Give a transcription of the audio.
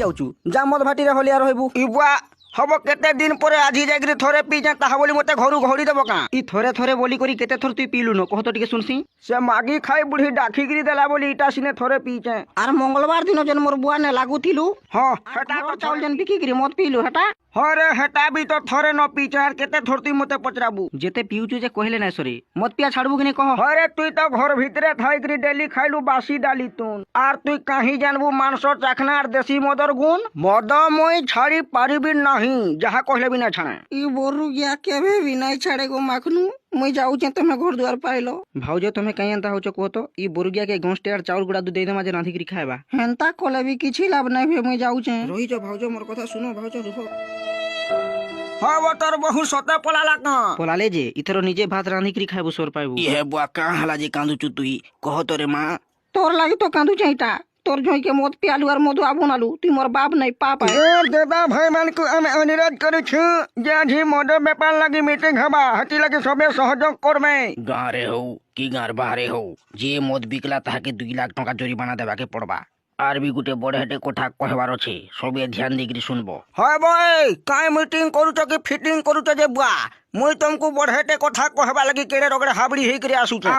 जाऊचु जा मद भाटी रे होलिया रहबू इ बुआ हब केते दिन पर आजी जागरी थोरे पीजे ताहा बोली मते घरु घोड़ी देबो का ई थोरे थोरे बोली करी केते थोर तू पीलु न कह तो टिके सुनसी से मागी खाई बुढ़ी डाकी गिरी देला बोली इटा सिने थोरे पीजे आर मंगलवार दिन जन मोर बुआ ने लागू थिलु हां हटा तो चावल जन बिकी गिरी मत पीलु हटा हरे हेटा भी तो थोरे न पीचे आर केते थोरती मते पचराबू जेते पिउचु जे कहले ना सरी मत पिया छाड़बू कि नहीं कह हरे तुई तो घर भीतरे थाइकरी डेली खाइलु बासी डाली तुन आर तुई काहीं जानबू मांस चाखना आर देसी मदर गुण मद मुई छाड़ी पारिबी नहीं जहा कहले भी ना छाणे ई बोरु गया केबे भी नहीं छाड़े गो माखनु मुई जाऊ छे तमे घर द्वार पाइलो भाउजो तमे कहीं एंता होचो को तो ई बोरुगिया के गोंस्टे आर चाउल गुडा दे दे माजे रांधी करी खाएबा हेंता कोले भी किछि लाभ नहीं भे मुई जाऊ छे रही जो भाउजो मोर कथा सुनो भाउजो रुको हां वो तोर बहु सते पलाला का पोलाले जे इथरो निजे भात रांधी करी खाएबो सोर पाइबो ये बुआ का हला जे कांदु चु तुई कह तोरे मां तोर लागी तो कांदू छेटा तोर जोई के मत पियालु आर मधु आबुनालु तू मोर बाप नहीं पापा ए देदा भाई मान को हम अनुरोध करू छु जे जी मद व्यापार लगी मीटिंग हबा हती लगी सबे सहयोग करमे गारे हो की गार बाहरे हो जे मद बिकला ताके 2 लाख टका जरिमाना देबा के पड़बा आर भी गुटे बड़े हेटे कोठा कहबार अछि सबे ध्यान देकरी सुनबो हाय बय काय मीटिंग करू छ कि फिटिंग करू छ जे बुआ मुई तुमको बड़े हेटे कोठा कहबा लगी केड़े रगड़े हाबड़ी हेई करे आसु छ